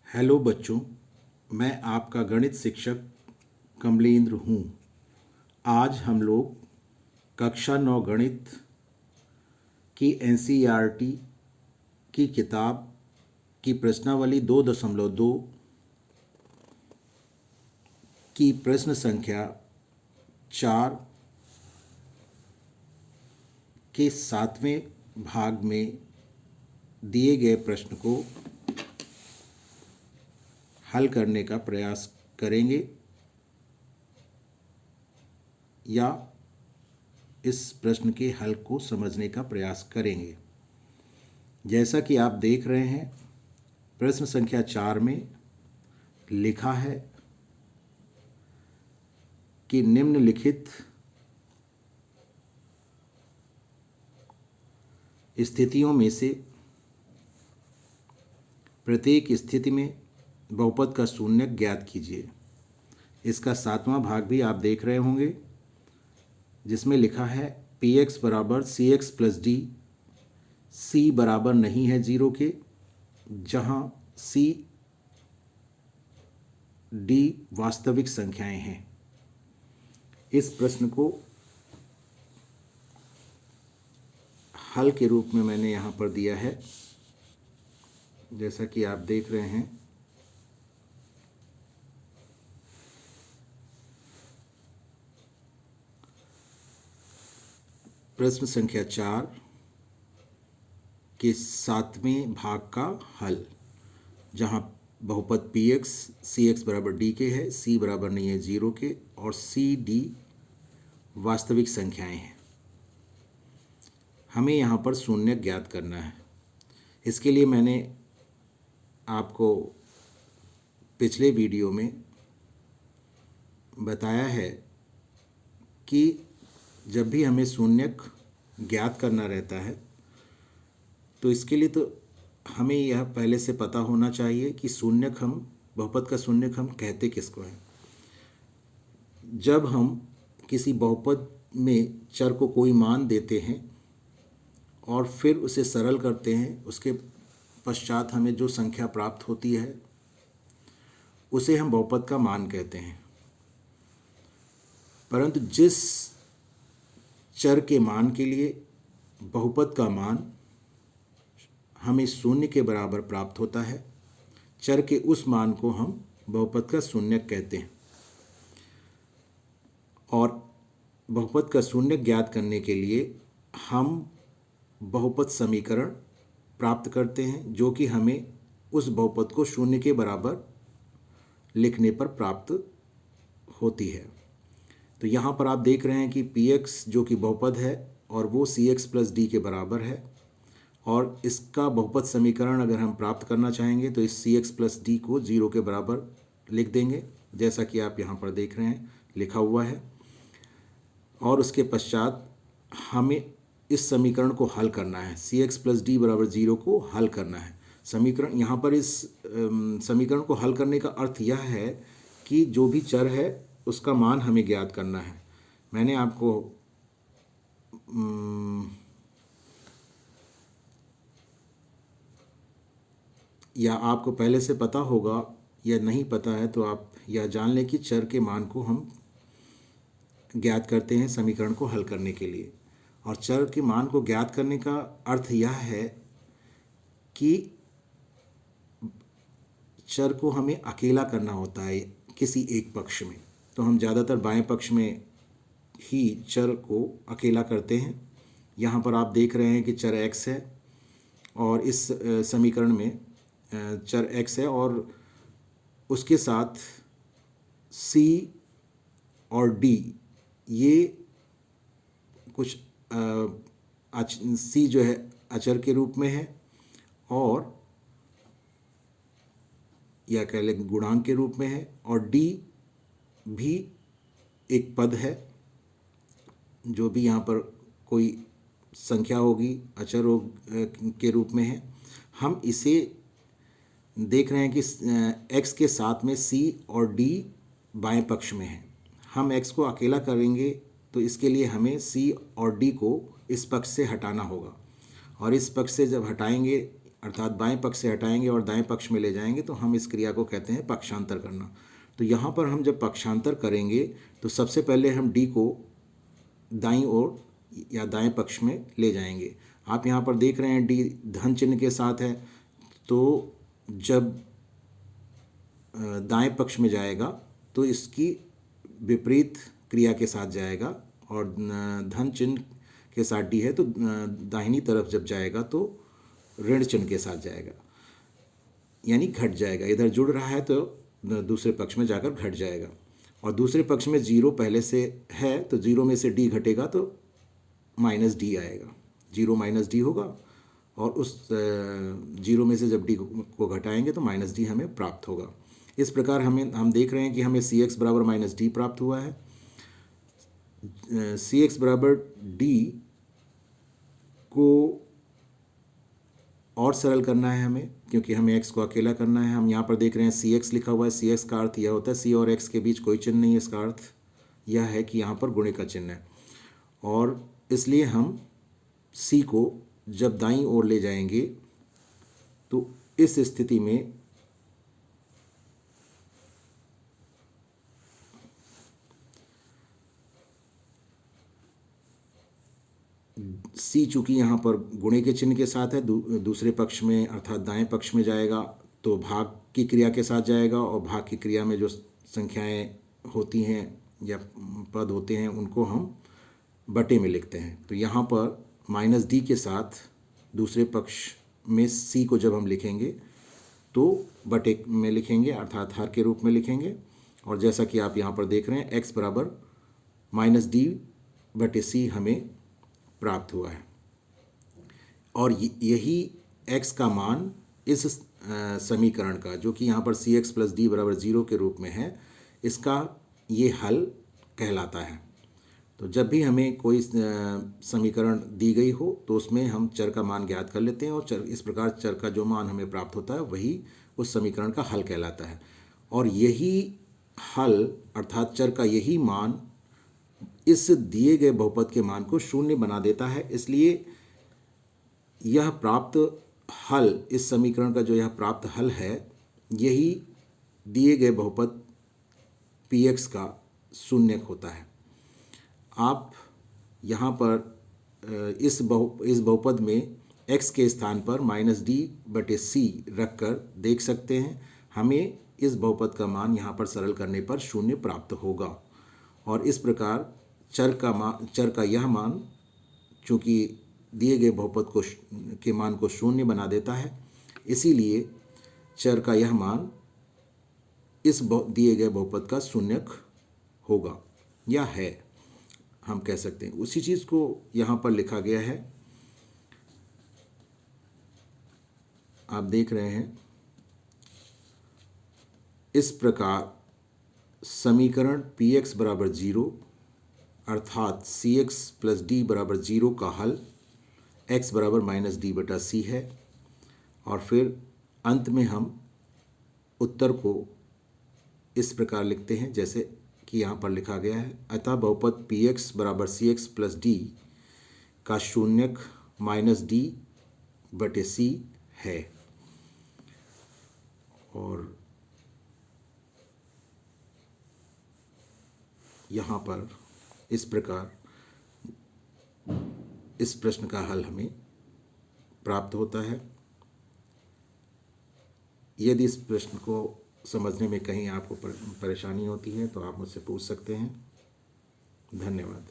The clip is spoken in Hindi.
हेलो बच्चों, मैं आपका गणित शिक्षक कमलेंद्र हूँ। आज हम लोग कक्षा 9 गणित की एनसीईआरटी की किताब की प्रश्नावली 2.2 की प्रश्न संख्या 4 के 7वें भाग में दिए गए प्रश्न को हल करने का प्रयास करेंगे या इस प्रश्न के हल को समझने का प्रयास करेंगे। जैसा कि आप देख रहे हैं, प्रश्न संख्या 4 में लिखा है कि निम्नलिखित स्थितियों में से प्रत्येक स्थिति में बहुपद का शून्यक ज्ञात कीजिए। इसका 7वां भाग भी आप देख रहे होंगे, जिसमें लिखा है पी एक्स बराबर सी एक्स प्लस डी, सी बराबर नहीं है 0 के, जहाँ सी डी वास्तविक संख्याएं हैं। इस प्रश्न को हल के रूप में मैंने यहाँ पर दिया है, जैसा कि आप देख रहे हैं। प्रश्न संख्या 4 के 7वें भाग का हल, जहाँ बहुपद पी एक्स सी एक्स बराबर डी के है, सी बराबर नहीं है 0 के, और सी डी वास्तविक संख्याएं हैं। हमें यहाँ पर शून्य ज्ञात करना है। इसके लिए मैंने आपको पिछले वीडियो में बताया है कि जब भी हमें शून्यक ज्ञात करना रहता है तो इसके लिए तो हमें यह पहले से पता होना चाहिए कि शून्यक हम बहुपद का शून्यक हम कहते किसको हैं। जब हम किसी बहुपद में चर को कोई मान देते हैं और फिर उसे सरल करते हैं, उसके पश्चात हमें जो संख्या प्राप्त होती है उसे हम बहुपद का मान कहते हैं। परंतु जिस चर के मान के लिए बहुपद का मान हमें शून्य के बराबर प्राप्त होता है, चर के उस मान को हम बहुपद का शून्यक कहते हैं। और बहुपद का शून्यक ज्ञात करने के लिए हम बहुपद समीकरण प्राप्त करते हैं, जो कि हमें उस बहुपद को शून्य के बराबर लिखने पर प्राप्त होती है। तो यहाँ पर आप देख रहे हैं कि पी एक्स जो कि बहुपद है और वो सी एक्स प्लस डी के बराबर है, और इसका बहुपद समीकरण अगर हम प्राप्त करना चाहेंगे तो इस सी एक्स प्लस डी को 0 के बराबर लिख देंगे, जैसा कि आप यहाँ पर देख रहे हैं लिखा हुआ है। और उसके पश्चात हमें इस समीकरण को हल करना है, सी एक्स प्लस डी बराबर 0 को हल करना है। समीकरण यहाँ पर इस समीकरण को हल करने का अर्थ यह है कि जो भी चर है उसका मान हमें ज्ञात करना है। मैंने आपको या आपको पहले से पता होगा या नहीं पता है तो आप यह जान लें कि चर के मान को हम ज्ञात करते हैं समीकरण को हल करने के लिए। और चर के मान को ज्ञात करने का अर्थ यह है कि चर को हमें अकेला करना होता है किसी एक पक्ष में। तो हम ज़्यादातर बाएं पक्ष में ही चर को अकेला करते हैं। यहाँ पर आप देख रहे हैं कि चर x है और इस समीकरण में चर x है और उसके साथ c और d ये कुछ c जो है अचर के रूप में है और या कह लें गुणांक के रूप में है, और d भी एक पद है जो भी यहाँ पर कोई संख्या होगी अचर के रूप में है। हम इसे देख रहे हैं कि x के साथ में c और d बाएं पक्ष में है। हम x को अकेला करेंगे तो इसके लिए हमें c और d को इस पक्ष से हटाना होगा, और इस पक्ष से जब हटाएंगे अर्थात बाएं पक्ष से हटाएंगे और दाएं पक्ष में ले जाएंगे तो हम इस क्रिया को कहते हैं पक्षांतर करना। तो यहाँ पर हम जब पक्षांतर करेंगे तो सबसे पहले हम डी को दाईं ओर या दाएं पक्ष में ले जाएंगे। आप यहाँ पर देख रहे हैं डी धन चिन्ह के साथ है, तो जब दाएं पक्ष में जाएगा तो इसकी विपरीत क्रिया के साथ जाएगा, और धन चिन्ह के साथ डी है तो दाहिनी तरफ जब जाएगा तो ऋण चिन्ह के साथ जाएगा, यानी घट जाएगा। इधर जुड़ रहा है तो दूसरे पक्ष में जाकर घट जाएगा। और दूसरे पक्ष में जीरो पहले से है तो जीरो में से डी घटेगा तो माइनस डी आएगा, जीरो माइनस डी होगा, और उस जीरो में से जब डी को घटाएंगे तो माइनस डी हमें प्राप्त होगा। इस प्रकार हम देख रहे हैं कि हमें सी एक्स बराबर माइनस डी प्राप्त हुआ है। सी एक्स बराबर डी को और सरल करना है हमें, क्योंकि हमें x को अकेला करना है। हम यहाँ पर देख रहे हैं सी एक्स लिखा हुआ है। सी एक्स का अर्थ यह होता है, सी और x के बीच कोई चिन्ह नहीं है, इसका अर्थ यह है कि यहाँ पर गुणे का चिन्ह है, और इसलिए हम c को जब दाईं ओर ले जाएंगे तो इस स्थिति में सी चूँकि यहाँ पर गुणे के चिन्ह के साथ है, दूसरे पक्ष में अर्थात दाएं पक्ष में जाएगा तो भाग की क्रिया के साथ जाएगा, और भाग की क्रिया में जो संख्याएं होती हैं या पद होते हैं उनको हम बटे में लिखते हैं। तो यहाँ पर माइनस डी के साथ दूसरे पक्ष में सी को जब हम लिखेंगे तो बटे में लिखेंगे, अर्थात हर के रूप में लिखेंगे। और जैसा कि आप यहाँ पर देख रहे हैं एक्स बराबर माइनस डी बटे सी हमें प्राप्त हुआ है, और यही x का मान इस समीकरण का, जो कि यहाँ पर सी एक्स प्लस डी बराबर 0 के रूप में है, इसका ये हल कहलाता है। तो जब भी हमें कोई समीकरण दी गई हो तो उसमें हम चर का मान ज्ञात कर लेते हैं, और इस प्रकार चर का जो मान हमें प्राप्त होता है वही उस समीकरण का हल कहलाता है। और यही हल अर्थात चर का यही मान इस दिए गए बहुपद के मान को शून्य बना देता है। इसलिए यह प्राप्त हल, इस समीकरण का जो यह प्राप्त हल है, यही दिए गए बहुपद px का शून्यक होता है। आप यहाँ पर इस बहुपद में x के स्थान पर माइनस डी बटे सी रख कर देख सकते हैं। हमें इस बहुपद का मान यहाँ पर सरल करने पर शून्य प्राप्त होगा, और इस प्रकार चर का यह मान चूँकि दिए गए बहुपद के मान को शून्य बना देता है, इसीलिए चर का यह मान इस दिए गए बहुपद का शून्यक होगा या है, हम कह सकते हैं। उसी चीज़ को यहाँ पर लिखा गया है, आप देख रहे हैं। इस प्रकार समीकरण px बराबर 0 अर्थात cx प्लस डी बराबर 0 का हल x बराबर माइनस डी बटा सी है, और फिर अंत में हम उत्तर को इस प्रकार लिखते हैं जैसे कि यहाँ पर लिखा गया है। अतः बहुपद px बराबर cx प्लस डी का शून्यक माइनस डी बटे सी है। और यहाँ पर इस प्रकार इस प्रश्न का हल हमें प्राप्त होता है। यदि इस प्रश्न को समझने में कहीं आपको परेशानी होती है तो आप मुझसे पूछ सकते हैं। धन्यवाद।